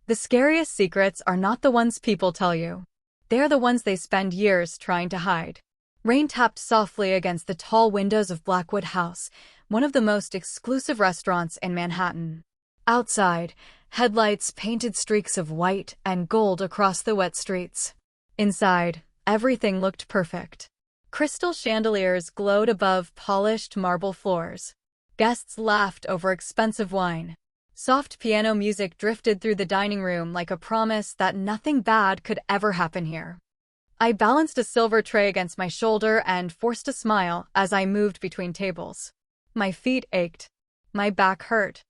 The scariest secrets are not the ones people tell you. They're the ones they spend years trying to hide. Rain tapped softly against the tall windows of Blackwood House, one of the most exclusive restaurants in Manhattan. Outside, headlights painted streaks of white and gold across the wet streets. Inside, everything looked perfect. Crystal chandeliers glowed above polished marble floors. Guests laughed over expensive wine. Soft piano music drifted through the dining room like a promise that nothing bad could ever happen here. I balanced a silver tray against my shoulder and forced a smile as I moved between tables. My feet ached. My back hurt.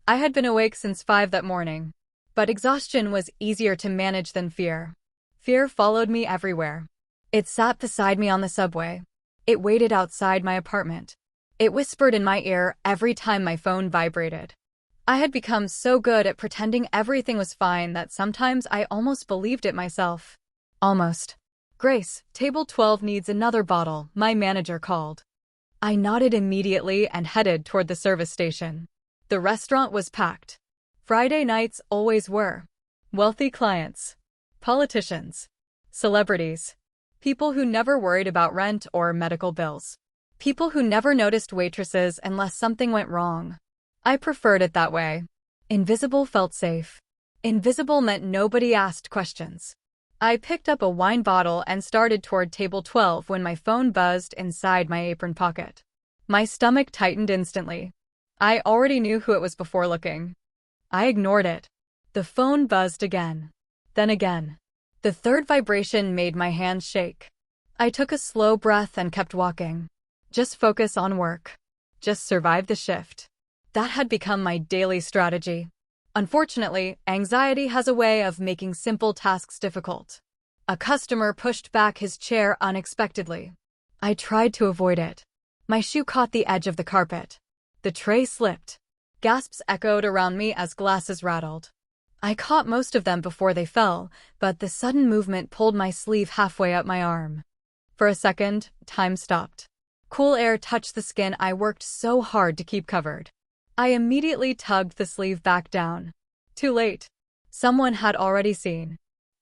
I had been awake since 5 that morning. But exhaustion was easier to manage than fear. Fear followed me everywhere. It sat beside me on the subway. It waited outside my apartment. It whispered in my ear every time my phone vibrated. I had become so good at pretending everything was fine that sometimes I almost believed it myself. Almost. "Grace, table 12 needs another bottle," my manager called. I nodded immediately and headed toward the service station. The restaurant was packed. Friday nights always were. Wealthy clients. Politicians. Celebrities. People who never worried about rent or medical bills. People who never noticed waitresses unless something went wrong. I preferred it that way. Invisible felt safe. Invisible meant nobody asked questions. I picked up a wine bottle and started toward table 12 when my phone buzzed inside my apron pocket. My stomach tightened instantly. I already knew who it was before looking. I ignored it. The phone buzzed again. Then again. The third vibration made my hands shake. I took a slow breath and kept walking. Just focus on work. Just survive the shift. That had become my daily strategy. Unfortunately, anxiety has a way of making simple tasks difficult. A customer pushed back his chair unexpectedly. I tried to avoid it. My shoe caught the edge of the carpet. The tray slipped. Gasps echoed around me as glasses rattled. I caught most of them before they fell, but the sudden movement pulled my sleeve halfway up my arm. For a second, time stopped. Cool air touched the skin I worked so hard to keep covered. I immediately tugged the sleeve back down. Too late. Someone had already seen.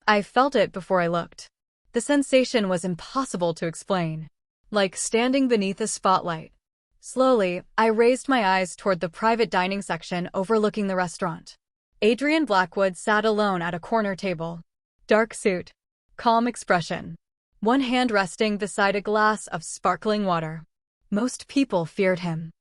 I felt it before I looked. The sensation was impossible to explain. Like standing beneath a spotlight. Slowly, I raised my eyes toward the private dining section overlooking the restaurant. Adrian Blackwood sat alone at a corner table. Dark suit. Calm expression. One hand resting beside a glass of sparkling water. Most people feared him.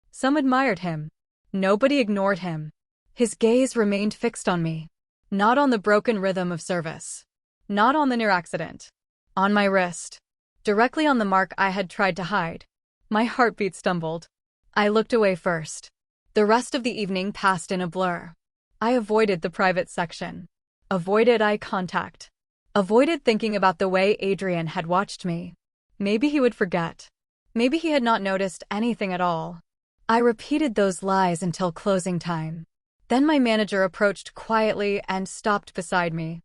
Some admired him. Nobody ignored him. His gaze remained fixed on me. Not on the broken rhythm of service. Not on the near accident. On my wrist. Directly on the mark I had tried to hide. My heartbeat stumbled. I looked away first. The rest of the evening passed in a blur. I avoided the private section. Avoided eye contact. Avoided thinking about the way Adrian had watched me. Maybe he would forget. Maybe he had not noticed anything at all. I repeated those lies until closing time. Then my manager approached quietly and stopped beside me.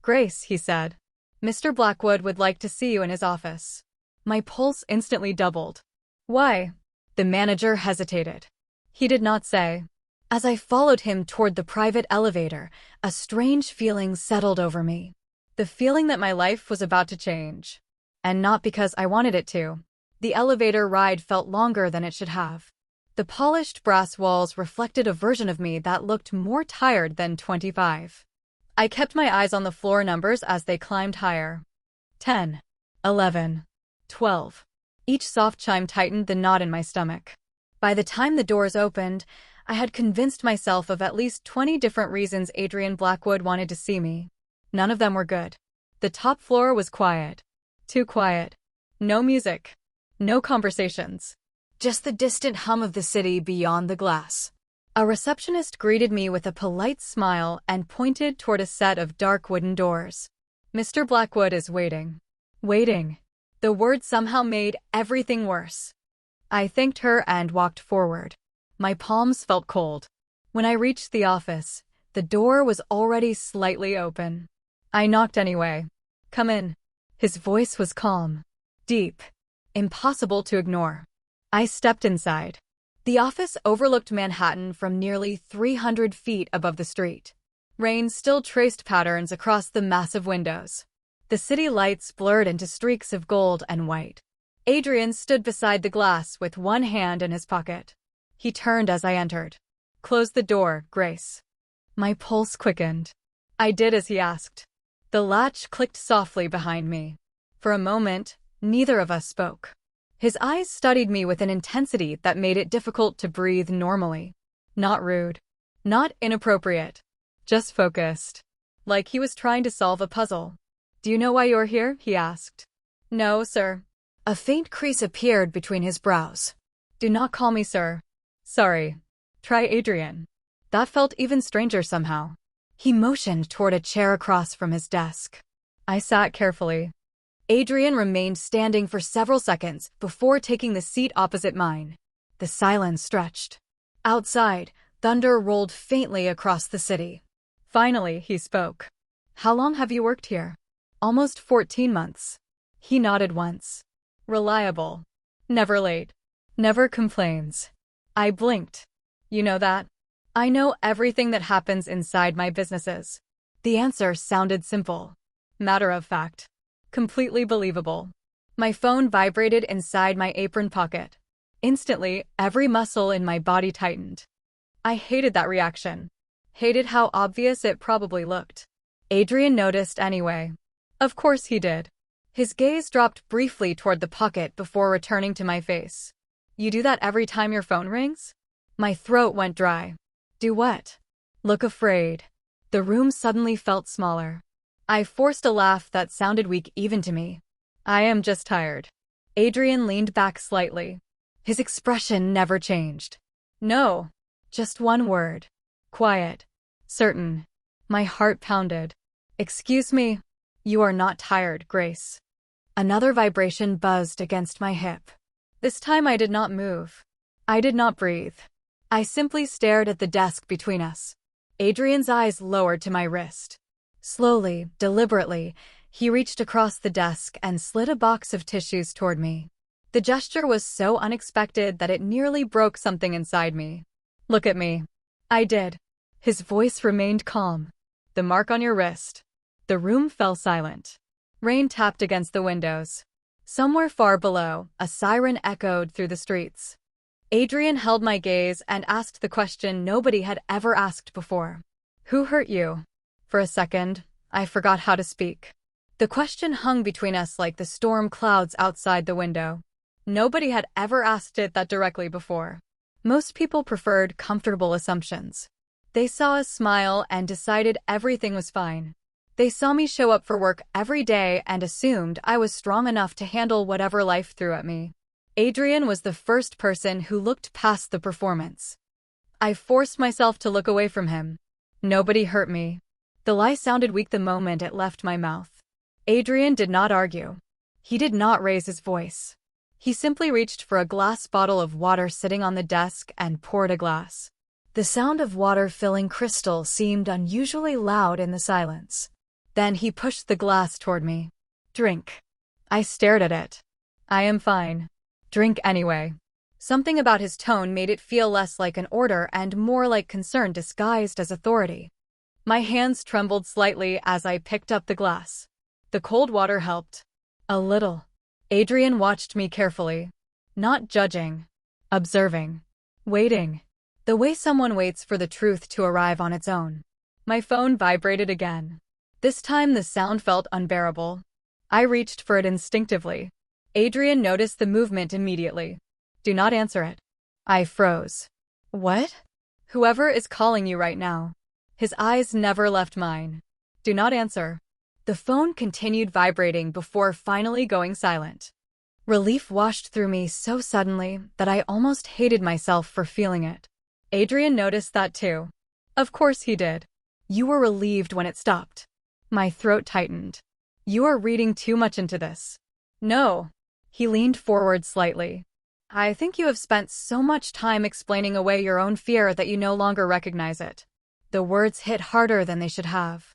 "Grace," he said. "Mr. Blackwood would like to see you in his office." My pulse instantly doubled. "Why?" The manager hesitated. He did not say. As I followed him toward the private elevator, a strange feeling settled over me. The feeling that my life was about to change. And not because I wanted it to. The elevator ride felt longer than it should have. The polished brass walls reflected a version of me that looked more tired than 25. I kept my eyes on the floor numbers as they climbed higher. 10, 11, 12. Each soft chime tightened the knot in my stomach. By the time the doors opened, I had convinced myself of at least 20 different reasons Adrian Blackwood wanted to see me. None of them were good. The top floor was quiet. Too quiet. No music. No conversations. Just the distant hum of the city beyond the glass. A receptionist greeted me with a polite smile and pointed toward a set of dark wooden doors. "Mr. Blackwood is waiting." Waiting. The word somehow made everything worse. I thanked her and walked forward. My palms felt cold. When I reached the office, the door was already slightly open. I knocked anyway. "Come in." His voice was calm. Deep. Impossible to ignore. I stepped inside. The office overlooked Manhattan from nearly 300 feet above the street. Rain still traced patterns across the massive windows. The city lights blurred into streaks of gold and white. Adrian stood beside the glass with one hand in his pocket. He turned as I entered. "Close the door, Grace." My pulse quickened. I did as he asked. The latch clicked softly behind me. For a moment, neither of us spoke. His eyes studied me with an intensity that made it difficult to breathe normally. Not rude. Not inappropriate. Just focused. Like he was trying to solve a puzzle. "Do you know why you're here?" he asked. "No, sir." A faint crease appeared between his brows. "Do not call me sir." "Sorry. Try Adrian." That felt even stranger somehow. He motioned toward a chair across from his desk. I sat carefully. Adrian remained standing for several seconds before taking the seat opposite mine. The silence stretched. Outside, thunder rolled faintly across the city. Finally, he spoke. "How long have you worked here?" "Almost 14 months. He nodded once. "Reliable. Never late. Never complains." I blinked. "You know that?" "I know everything that happens inside my businesses." The answer sounded simple. Matter of fact. Completely believable. My phone vibrated inside my apron pocket. Instantly, every muscle in my body tightened. I hated that reaction. Hated how obvious it probably looked. Adrian noticed anyway. Of course he did. His gaze dropped briefly toward the pocket before returning to my face. "You do that every time your phone rings?" My throat went dry. "Do what?" "Look afraid." The room suddenly felt smaller. I forced a laugh that sounded weak even to me. "I am just tired." Adrian leaned back slightly. His expression never changed. "No." Just one word. Quiet. Certain. My heart pounded. "Excuse me." "You are not tired, Grace." Another vibration buzzed against my hip. This time I did not move. I did not breathe. I simply stared at the desk between us. Adrian's eyes lowered to my wrist. Slowly, deliberately, he reached across the desk and slid a box of tissues toward me. The gesture was so unexpected that it nearly broke something inside me. "Look at me." I did. His voice remained calm. "The mark on your wrist." The room fell silent. Rain tapped against the windows. Somewhere far below, a siren echoed through the streets. Adrian held my gaze and asked the question nobody had ever asked before. "Who hurt you?" For a second, I forgot how to speak. The question hung between us like the storm clouds outside the window. Nobody had ever asked it that directly before. Most people preferred comfortable assumptions. They saw us smile and decided everything was fine. They saw me show up for work every day and assumed I was strong enough to handle whatever life threw at me. Adrian was the first person who looked past the performance. I forced myself to look away from him. Nobody hurt me. The lie sounded weak the moment it left my mouth. Adrian did not argue. He did not raise his voice. He simply reached for a glass bottle of water sitting on the desk and poured a glass. The sound of water filling crystal seemed unusually loud in the silence. Then he pushed the glass toward me. "Drink." I stared at it. "I am fine." "Drink anyway." Something about his tone made it feel less like an order and more like concern disguised as authority. My hands trembled slightly as I picked up the glass. The cold water helped. A little. Adrian watched me carefully. Not judging. Observing. Waiting. The way someone waits for the truth to arrive on its own. My phone vibrated again. This time the sound felt unbearable. I reached for it instinctively. Adrian noticed the movement immediately. "Do not answer it." I froze. "What?" "Whoever is calling you right now." His eyes never left mine. "Do not answer." The phone continued vibrating before finally going silent. Relief washed through me so suddenly that I almost hated myself for feeling it. Adrian noticed that too. Of course he did. "You were relieved when it stopped." My throat tightened. "You are reading too much into this." "No." He leaned forward slightly. "I think you have spent so much time explaining away your own fear that you no longer recognize it." The words hit harder than they should have.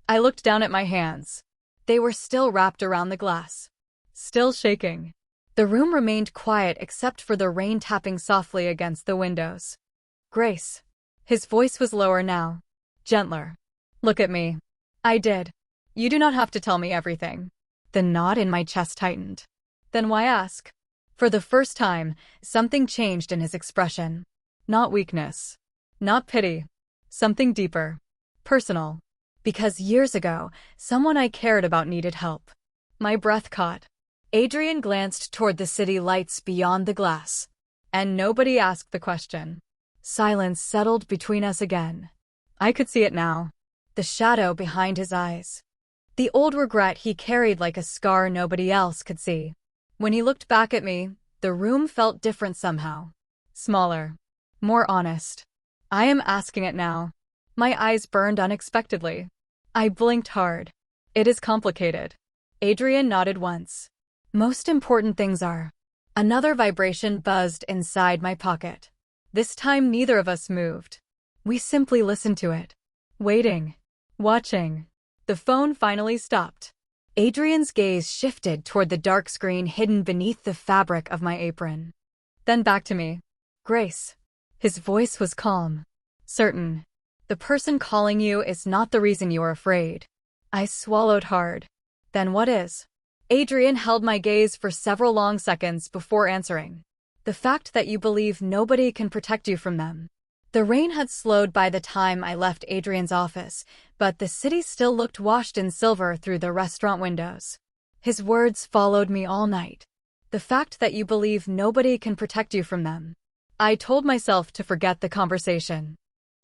I looked down at my hands. They were still wrapped around the glass. Still shaking. The room remained quiet except for the rain tapping softly against the windows. "Grace." His voice was lower now. Gentler. Look at me. I did. You do not have to tell me everything. The knot in my chest tightened. Then why ask? For the first time, something changed in his expression. Not weakness. Not pity. Something deeper. Personal. Because years ago, someone I cared about needed help. My breath caught. Adrian glanced toward the city lights beyond the glass. And nobody asked the question. Silence settled between us again. I could see it now. The shadow behind his eyes. The old regret he carried like a scar nobody else could see. When he looked back at me, the room felt different somehow. Smaller. More honest. I am asking it now. My eyes burned unexpectedly. I blinked hard. It is complicated. Adrian nodded once. Most important things are. Another vibration buzzed inside my pocket. This time neither of us moved. We simply listened to it. Waiting. Watching. The phone finally stopped. Adrian's gaze shifted toward the dark screen hidden beneath the fabric of my apron. Then back to me. Grace. His voice was calm. Certain. The person calling you is not the reason you are afraid. I swallowed hard. Then what is? Adrian held my gaze for several long seconds before answering. The fact that you believe nobody can protect you from them. The rain had slowed by the time I left Adrian's office, but the city still looked washed in silver through the restaurant windows. His words followed me all night. The fact that you believe nobody can protect you from them. I told myself to forget the conversation.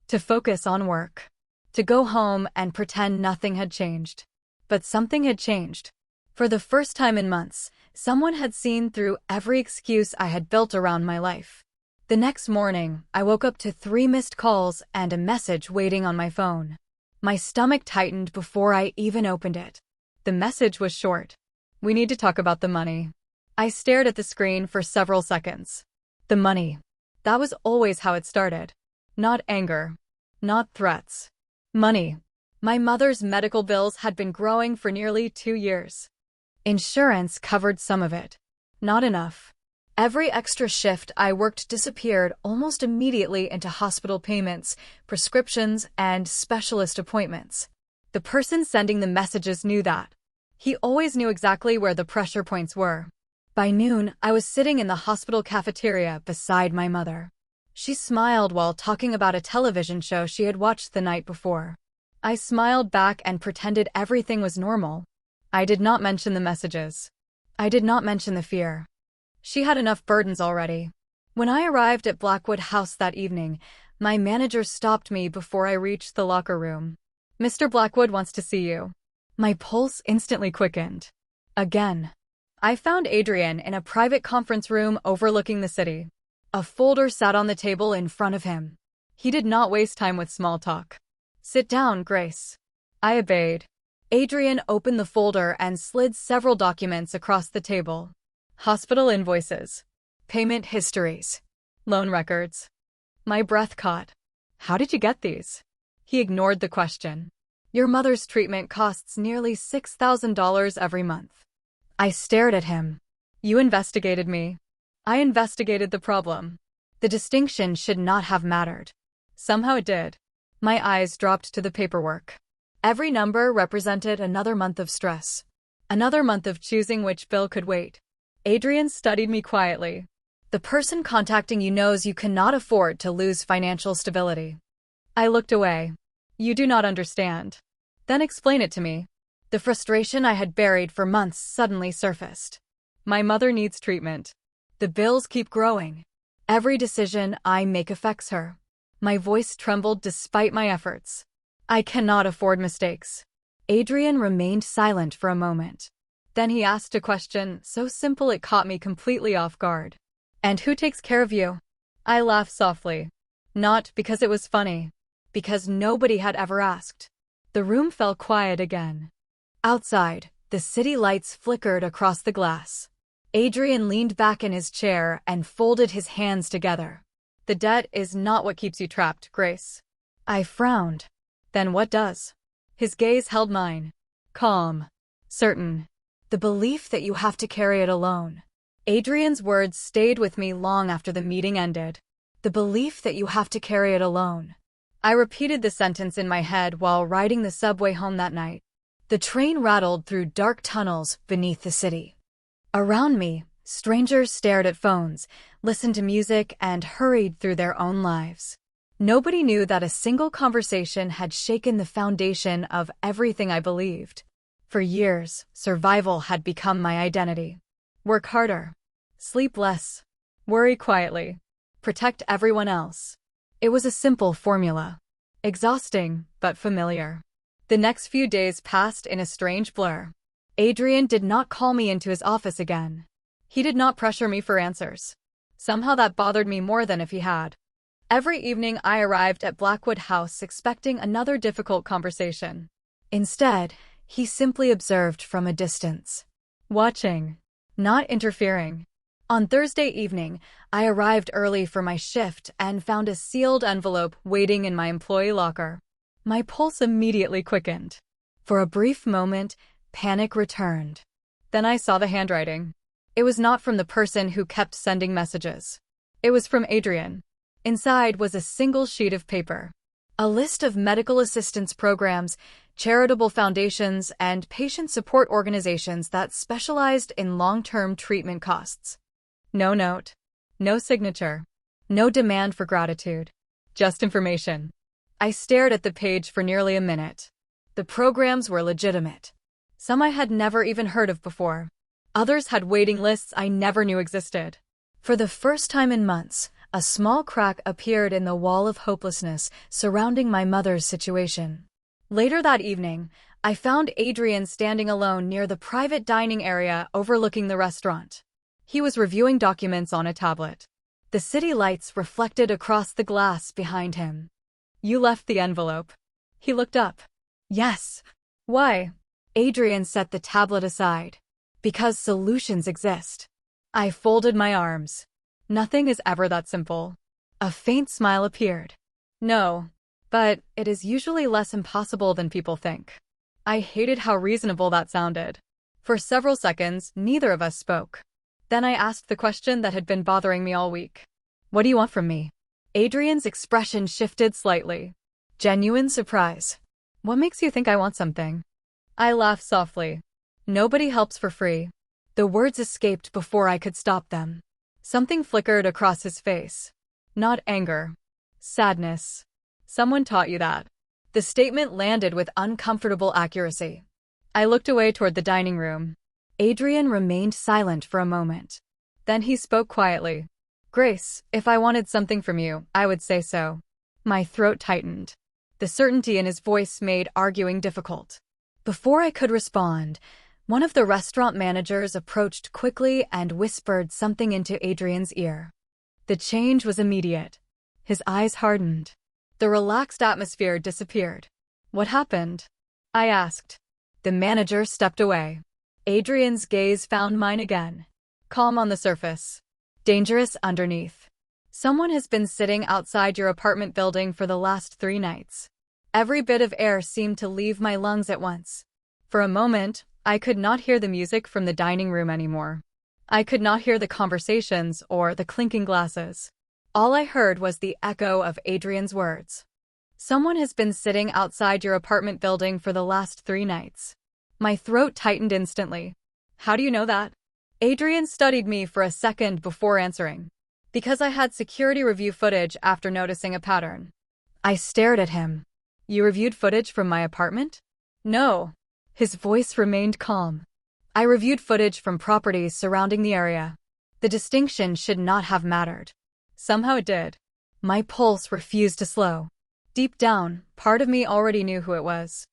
To focus on work. To go home and pretend nothing had changed. But something had changed. For the first time in months, someone had seen through every excuse I had built around my life. The next morning, I woke up to 3 missed calls and a message waiting on my phone. My stomach tightened before I even opened it. The message was short. We need to talk about the money. I stared at the screen for several seconds. The money. That was always how it started. Not anger. Not threats. Money. My mother's medical bills had been growing for nearly 2 years. Insurance covered some of it. Not enough. Every extra shift I worked disappeared almost immediately into hospital payments, prescriptions, and specialist appointments. The person sending the messages knew that. He always knew exactly where the pressure points were. By noon, I was sitting in the hospital cafeteria beside my mother. She smiled while talking about a television show she had watched the night before. I smiled back and pretended everything was normal. I did not mention the messages. I did not mention the fear. She had enough burdens already. When I arrived at Blackwood House that evening, my manager stopped me before I reached the locker room. Mr. Blackwood wants to see you. My pulse instantly quickened. Again. I found Adrian in a private conference room overlooking the city. A folder sat on the table in front of him. He did not waste time with small talk. Sit down, Grace. I obeyed. Adrian opened the folder and slid several documents across the table. Hospital invoices. Payment histories. Loan records. My breath caught. How did you get these? He ignored the question. Your mother's treatment costs nearly $6,000 every month. I stared at him. You investigated me. I investigated the problem. The distinction should not have mattered. Somehow it did. My eyes dropped to the paperwork. Every number represented another month of stress. Another month of choosing which bill could wait. Adrian studied me quietly. The person contacting you knows you cannot afford to lose financial stability. I looked away. You do not understand. Then explain it to me. The frustration I had buried for months suddenly surfaced. My mother needs treatment. The bills keep growing. Every decision I make affects her. My voice trembled despite my efforts. I cannot afford mistakes. Adrian remained silent for a moment. Then he asked a question so simple it caught me completely off guard. And who takes care of you? I laughed softly. Not because it was funny. Because nobody had ever asked. The room fell quiet again. Outside, the city lights flickered across the glass. Adrian leaned back in his chair and folded his hands together. The debt is not what keeps you trapped, Grace. I frowned. Then what does? His gaze held mine. Calm. Certain. The belief that you have to carry it alone. Adrian's words stayed with me long after the meeting ended. The belief that you have to carry it alone. I repeated the sentence in my head while riding the subway home that night. The train rattled through dark tunnels beneath the city. Around me, strangers stared at phones, listened to music, and hurried through their own lives. Nobody knew that a single conversation had shaken the foundation of everything I believed. For years, survival had become my identity. Work harder. Sleep less. Worry quietly. Protect everyone else. It was a simple formula. Exhausting, but familiar. The next few days passed in a strange blur. Adrian did not call me into his office again. He did not pressure me for answers. Somehow that bothered me more than if he had. Every evening I arrived at Blackwood House expecting another difficult conversation. Instead, he simply observed from a distance. Watching. Not interfering. On Thursday evening, I arrived early for my shift and found a sealed envelope waiting in my employee locker. My pulse immediately quickened. For a brief moment, panic returned. Then I saw the handwriting. It was not from the person who kept sending messages. It was from Adrian. Inside was a single sheet of paper. A list of medical assistance programs, charitable foundations, and patient support organizations that specialized in long-term treatment costs. No note. No signature. No demand for gratitude. Just information. I stared at the page for nearly a minute. The programs were legitimate. Some I had never even heard of before. Others had waiting lists I never knew existed. For the first time in months, a small crack appeared in the wall of hopelessness surrounding my mother's situation. Later that evening, I found Adrian standing alone near the private dining area overlooking the restaurant. He was reviewing documents on a tablet. The city lights reflected across the glass behind him. You left the envelope. He looked up. Yes. Why? Adrian set the tablet aside. Because solutions exist. I folded my arms. Nothing is ever that simple. A faint smile appeared. No, but it is usually less impossible than people think. I hated how reasonable that sounded. For several seconds, neither of us spoke. Then I asked the question that had been bothering me all week. What do you want from me? Adrian's expression shifted slightly. Genuine surprise. What makes you think I want something? I laughed softly. Nobody helps for free. The words escaped before I could stop them. Something flickered across his face. Not anger. Sadness. Someone taught you that. The statement landed with uncomfortable accuracy. I looked away toward the dining room. Adrian remained silent for a moment. Then he spoke quietly. Grace, if I wanted something from you, I would say so. My throat tightened. The certainty in his voice made arguing difficult. Before I could respond, one of the restaurant managers approached quickly and whispered something into Adrian's ear. The change was immediate. His eyes hardened. The relaxed atmosphere disappeared. What happened? I asked. The manager stepped away. Adrian's gaze found mine again. Calm on the surface. Dangerous underneath. Someone has been sitting outside your apartment building for the last 3 nights. Every bit of air seemed to leave my lungs at once. For a moment, I could not hear the music from the dining room anymore. I could not hear the conversations or the clinking glasses. All I heard was the echo of Adrian's words. Someone has been sitting outside your apartment building for the last 3 nights. My throat tightened instantly. How do you know that? Adrian studied me for a second before answering. Because I had security review footage after noticing a pattern. I stared at him. You reviewed footage from my apartment? No. His voice remained calm. I reviewed footage from properties surrounding the area. The distinction should not have mattered. Somehow it did. My pulse refused to slow. Deep down, part of me already knew who it was.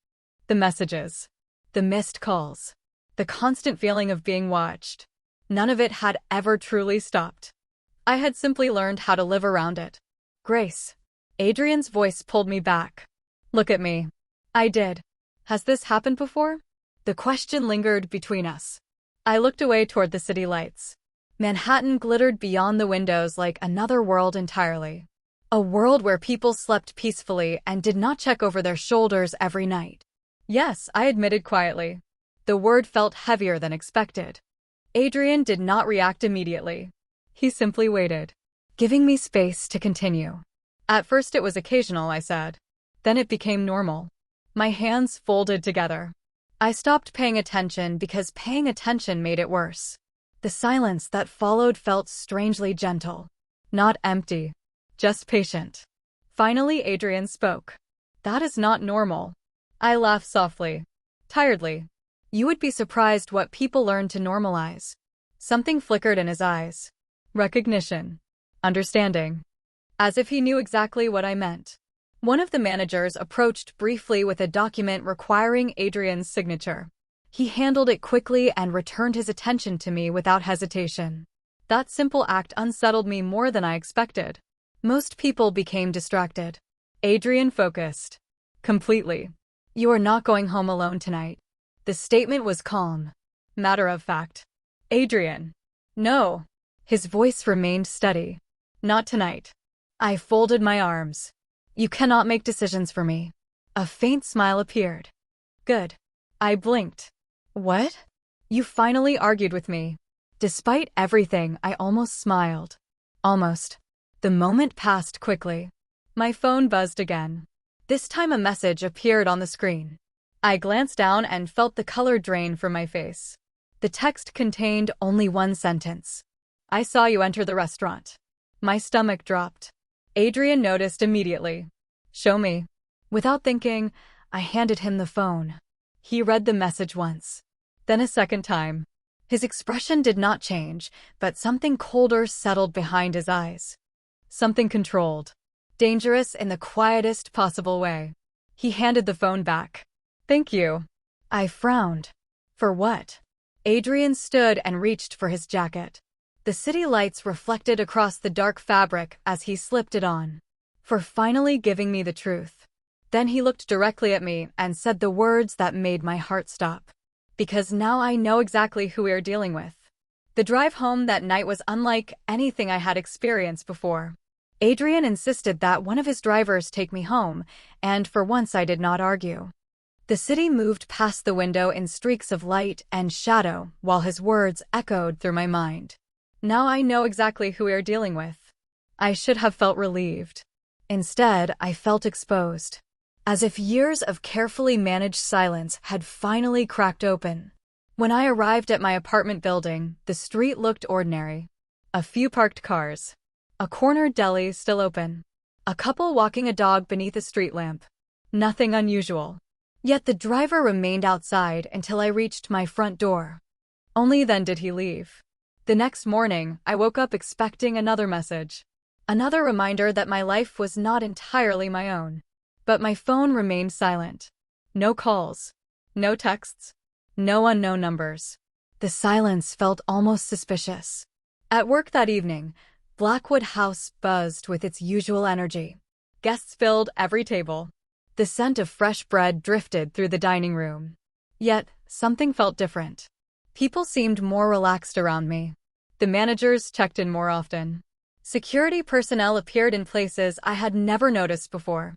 The messages. The missed calls. The constant feeling of being watched. None of it had ever truly stopped. I had simply learned how to live around it. Grace. Adrian's voice pulled me back. Look at me. I did. Has this happened before? The question lingered between us. I looked away toward the city lights. Manhattan glittered beyond the windows like another world entirely. A world where people slept peacefully and did not check over their shoulders every night. Yes, I admitted quietly. The word felt heavier than expected. Adrian did not react immediately. He simply waited, giving me space to continue. At first it was occasional, I said. Then it became normal. My hands folded together. I stopped paying attention because paying attention made it worse. The silence that followed felt strangely gentle. Not empty. Just patient. Finally, Adrian spoke. That is not normal. I laughed softly. Tiredly. You would be surprised what people learn to normalize. Something flickered in his eyes. Recognition. Understanding. As if he knew exactly what I meant. One of the managers approached briefly with a document requiring Adrian's signature. He handled it quickly and returned his attention to me without hesitation. That simple act unsettled me more than I expected. Most people became distracted. Adrian focused. Completely. You are not going home alone tonight. The statement was calm. Matter of fact. Adrian. No. His voice remained steady. Not tonight. I folded my arms. You cannot make decisions for me. A faint smile appeared. Good. I blinked. What? You finally argued with me. Despite everything, I almost smiled. Almost. The moment passed quickly. My phone buzzed again. This time a message appeared on the screen. I glanced down and felt the color drain from my face. The text contained only one sentence. I saw you enter the restaurant. My stomach dropped. Adrian noticed immediately. Show me. Without thinking, I handed him the phone. He read the message once. Then a second time. His expression did not change, but something colder settled behind his eyes. Something controlled. Dangerous in the quietest possible way. He handed the phone back. Thank you. I frowned. For what? Adrian stood and reached for his jacket. The city lights reflected across the dark fabric as he slipped it on. For finally giving me the truth. Then he looked directly at me and said the words that made my heart stop. Because now I know exactly who we are dealing with. The drive home that night was unlike anything I had experienced before. Adrian insisted that one of his drivers take me home, and for once I did not argue. The city moved past the window in streaks of light and shadow while his words echoed through my mind. Now I know exactly who we are dealing with. I should have felt relieved. Instead, I felt exposed. As if years of carefully managed silence had finally cracked open. When I arrived at my apartment building, the street looked ordinary. A few parked cars. A corner deli still open. A couple walking a dog beneath a street lamp. Nothing unusual. Yet the driver remained outside until I reached my front door. Only then did he leave. The next morning, I woke up expecting another message. Another reminder that my life was not entirely my own. But my phone remained silent. No calls. No texts. No unknown numbers. The silence felt almost suspicious. At work that evening, Blackwood House buzzed with its usual energy. Guests filled every table. The scent of fresh bread drifted through the dining room. Yet, something felt different. People seemed more relaxed around me. The managers checked in more often. Security personnel appeared in places I had never noticed before.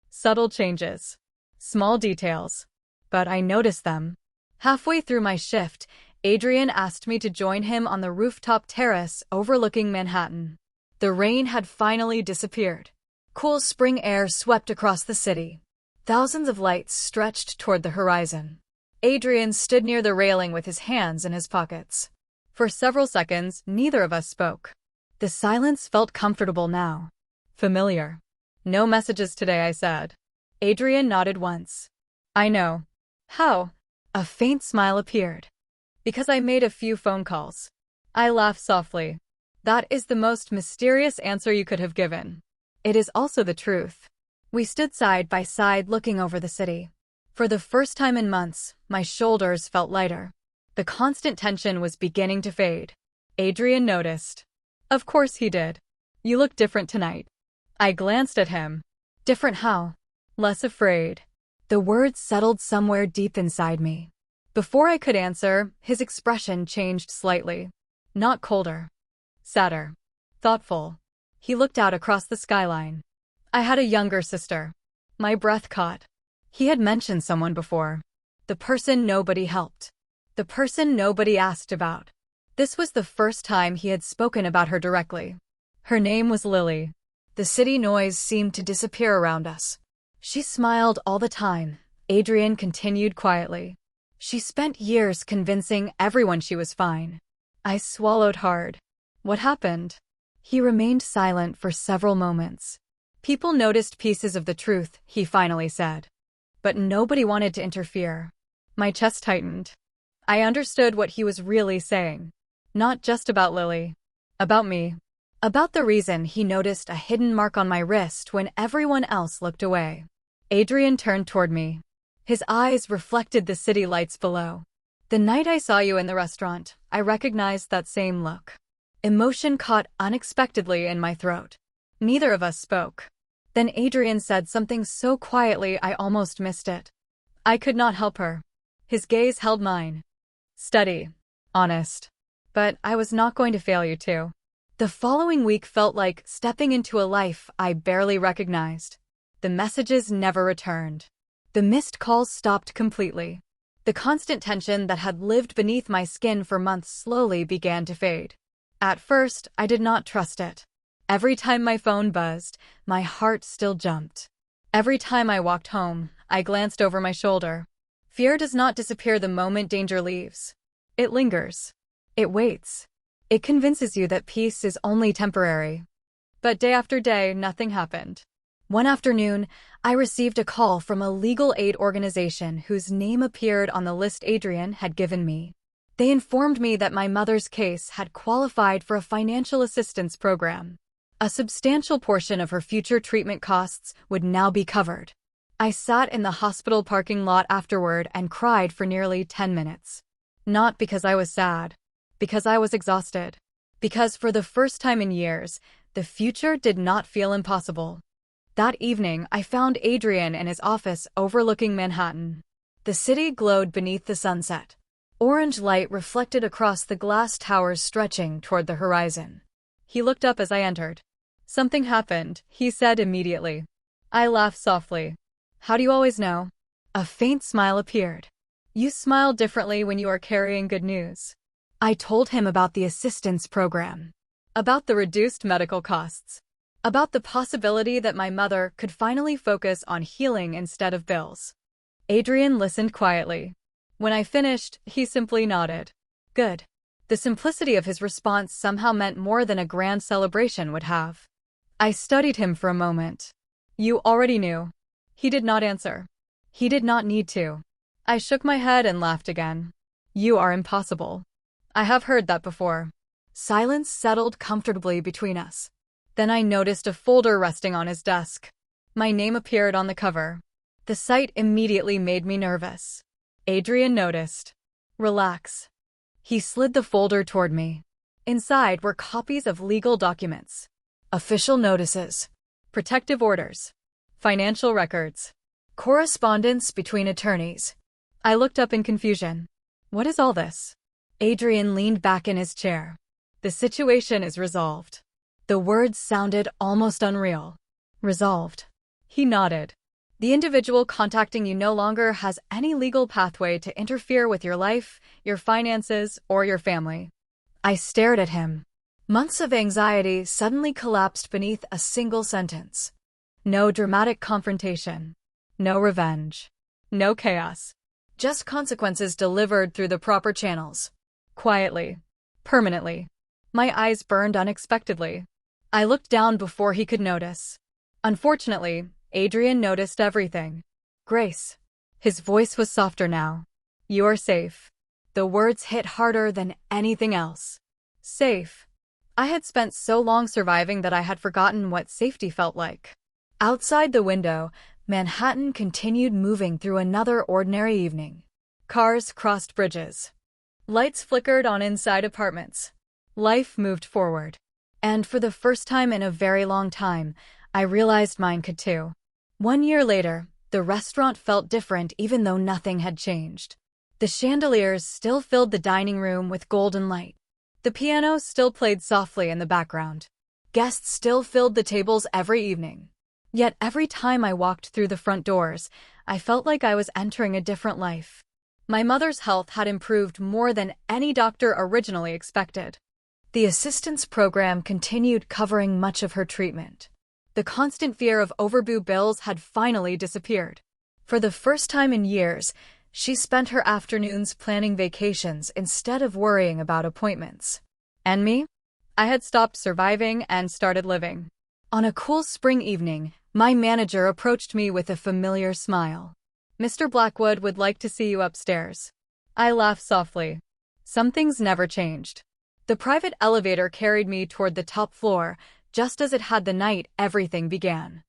Subtle changes. Small details. But I noticed them. Halfway through my shift, Adrian asked me to join him on the rooftop terrace overlooking Manhattan. The rain had finally disappeared. Cool spring air swept across the city. Thousands of lights stretched toward the horizon. Adrian stood near the railing with his hands in his pockets. For several seconds, neither of us spoke. The silence felt comfortable now. Familiar. No messages today, I said. Adrian nodded once. I know. How? A faint smile appeared. Because I made a few phone calls. I laughed softly. That is the most mysterious answer you could have given. It is also the truth. We stood side by side looking over the city. For the first time in months, my shoulders felt lighter. The constant tension was beginning to fade. Adrian noticed. Of course he did. You look different tonight. I glanced at him. Different how? Less afraid. The words settled somewhere deep inside me. Before I could answer, his expression changed slightly. Not colder. Sadder. Thoughtful. He looked out across the skyline. I had a younger sister. My breath caught. He had mentioned someone before. The person nobody helped. The person nobody asked about. This was the first time he had spoken about her directly. Her name was Lily. The The city noise seemed to disappear around us. She smiled all the time, Adrian continued quietly. She spent years convincing everyone she was fine. I swallowed hard. What happened? He remained silent for several moments. People noticed pieces of the truth, he finally said. But nobody wanted to interfere. My chest tightened. I understood what he was really saying. Not just about Lily. About me. About the reason he noticed a hidden mark on my wrist when everyone else looked away. Adrian turned toward me. His eyes reflected the city lights below. The night I saw you in the restaurant, I recognized that same look. Emotion caught unexpectedly in my throat. Neither of us spoke. Then Adrian said something so quietly I almost missed it. I could not help her. His gaze held mine. Steady. Honest. But I was not going to fail you too. The following week felt like stepping into a life I barely recognized. The messages never returned. The missed calls stopped completely. The constant tension that had lived beneath my skin for months slowly began to fade. At first, I did not trust it. Every time my phone buzzed, my heart still jumped. Every time I walked home, I glanced over my shoulder. Fear does not disappear the moment danger leaves. It lingers. It waits. It convinces you that peace is only temporary. But day after day, nothing happened. One afternoon, I received a call from a legal aid organization whose name appeared on the list Adrian had given me. They informed me that my mother's case had qualified for a financial assistance program. A substantial portion of her future treatment costs would now be covered. I sat in the hospital parking lot afterward and cried for nearly 10 minutes. Not because I was sad. Because I was exhausted. Because for the first time in years, the future did not feel impossible. That evening, I found Adrian in his office overlooking Manhattan. The city glowed beneath the sunset. Orange light reflected across the glass towers stretching toward the horizon. He looked up as I entered. Something happened, he said immediately. I laughed softly. How do you always know? A faint smile appeared. You smile differently when you are carrying good news. I told him about the assistance program. About the reduced medical costs. About the possibility that my mother could finally focus on healing instead of bills. Adrian listened quietly. When I finished, he simply nodded. Good. The simplicity of his response somehow meant more than a grand celebration would have. I studied him for a moment. You already knew. He did not answer. He did not need to. I shook my head and laughed again. You are impossible. I have heard that before. Silence settled comfortably between us. Then I noticed a folder resting on his desk. My name appeared on the cover. The sight immediately made me nervous. Adrian noticed. Relax. He slid the folder toward me. Inside were copies of legal documents. Official notices. Protective orders. Financial records. Correspondence between attorneys. I looked up in confusion. What is all this? Adrian leaned back in his chair. The situation is resolved. The words sounded almost unreal. Resolved. He nodded. The individual contacting you no longer has any legal pathway to interfere with your life, your finances, or your family. I stared at him. Months of anxiety suddenly collapsed beneath a single sentence. No dramatic confrontation. No revenge. No chaos. Just consequences delivered through the proper channels. Quietly. Permanently. My eyes burned unexpectedly. I looked down before he could notice. Unfortunately, Adrian noticed everything. Grace. His voice was softer now. You are safe. The words hit harder than anything else. Safe. I had spent so long surviving that I had forgotten what safety felt like. Outside the window, Manhattan continued moving through another ordinary evening. Cars crossed bridges. Lights flickered on inside apartments. Life moved forward. And for the first time in a very long time, I realized mine could too. 1 year later, the restaurant felt different even though nothing had changed. The chandeliers still filled the dining room with golden light. The piano still played softly in the background. Guests still filled the tables every evening. Yet every time I walked through the front doors, I felt like I was entering a different life. My mother's health had improved more than any doctor originally expected. The assistance program continued covering much of her treatment. The The constant fear of overdue bills had finally disappeared. For the first time in years, she spent her afternoons planning vacations instead of worrying about appointments. And me? I had stopped surviving and started living. On a cool spring evening, my manager approached me with a familiar smile. "Mr. Blackwood would like to see you upstairs." I laughed softly. Some things never changed. The private elevator carried me toward the top floor, just as it had the night everything began.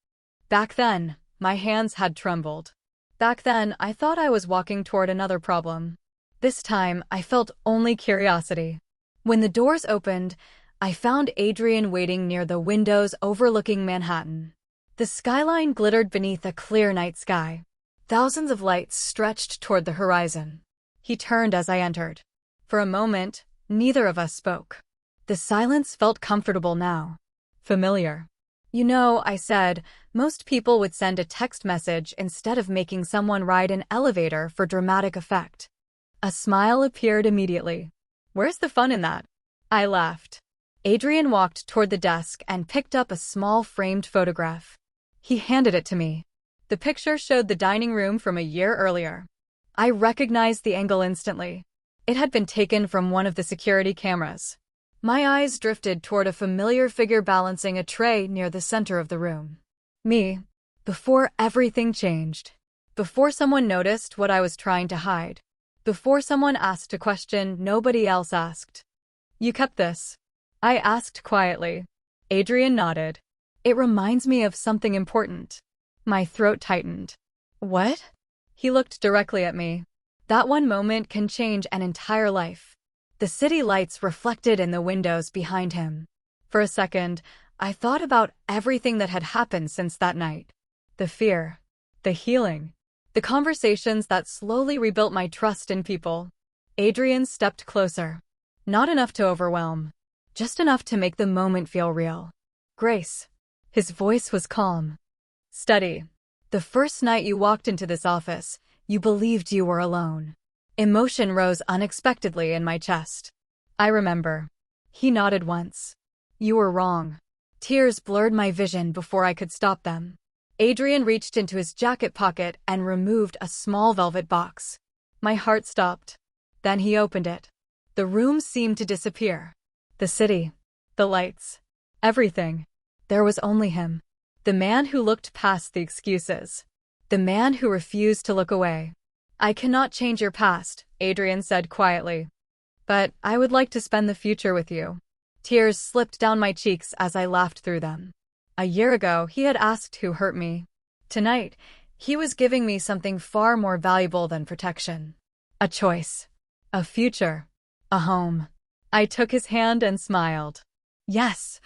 Back then, my hands had trembled. Back then, I thought I was walking toward another problem. This time, I felt only curiosity. When the doors opened, I found Adrian waiting near the windows overlooking Manhattan. The skyline glittered beneath a clear night sky. Thousands of lights stretched toward the horizon. He turned as I entered. For a moment, neither of us spoke. The silence felt comfortable now. Familiar. "You know," I said, "most people would send a text message instead of making someone ride an elevator for dramatic effect." A smile appeared immediately. "Where's the fun in that?" I laughed. Adrian walked toward the desk and picked up a small framed photograph. He handed it to me. The picture showed the dining room from a year earlier. I recognized the angle instantly. It had been taken from one of the security cameras. My eyes drifted toward a familiar figure balancing a tray near the center of the room. Me. Before everything changed. Before someone noticed what I was trying to hide. Before someone asked a question nobody else asked. "You kept this?" I asked quietly. Adrian nodded. "It reminds me of something important." My throat tightened. "What?" He looked directly at me. That one moment can change an entire life. The city lights reflected in the windows behind him. For a second, I thought about everything that had happened since that night. The fear. The healing. The conversations that slowly rebuilt my trust in people. Adrian stepped closer. Not enough to overwhelm. Just enough to make the moment feel real. "Grace." His voice was calm. "Steady. The first night you walked into this office, you believed you were alone." Emotion rose unexpectedly in my chest. "I remember." He nodded once. "You were wrong." Tears blurred my vision before I could stop them. Adrian reached into his jacket pocket and removed a small velvet box. My heart stopped. Then he opened it. The room seemed to disappear. The city. The lights. Everything. There was only him. The man who looked past the excuses. The man who refused to look away. "I cannot change your past," Adrian said quietly. "But I would like to spend the future with you." Tears slipped down my cheeks as I laughed through them. A year ago, he had asked who hurt me. Tonight, he was giving me something far more valuable than protection. A choice. A future. A home. I took his hand and smiled. "Yes,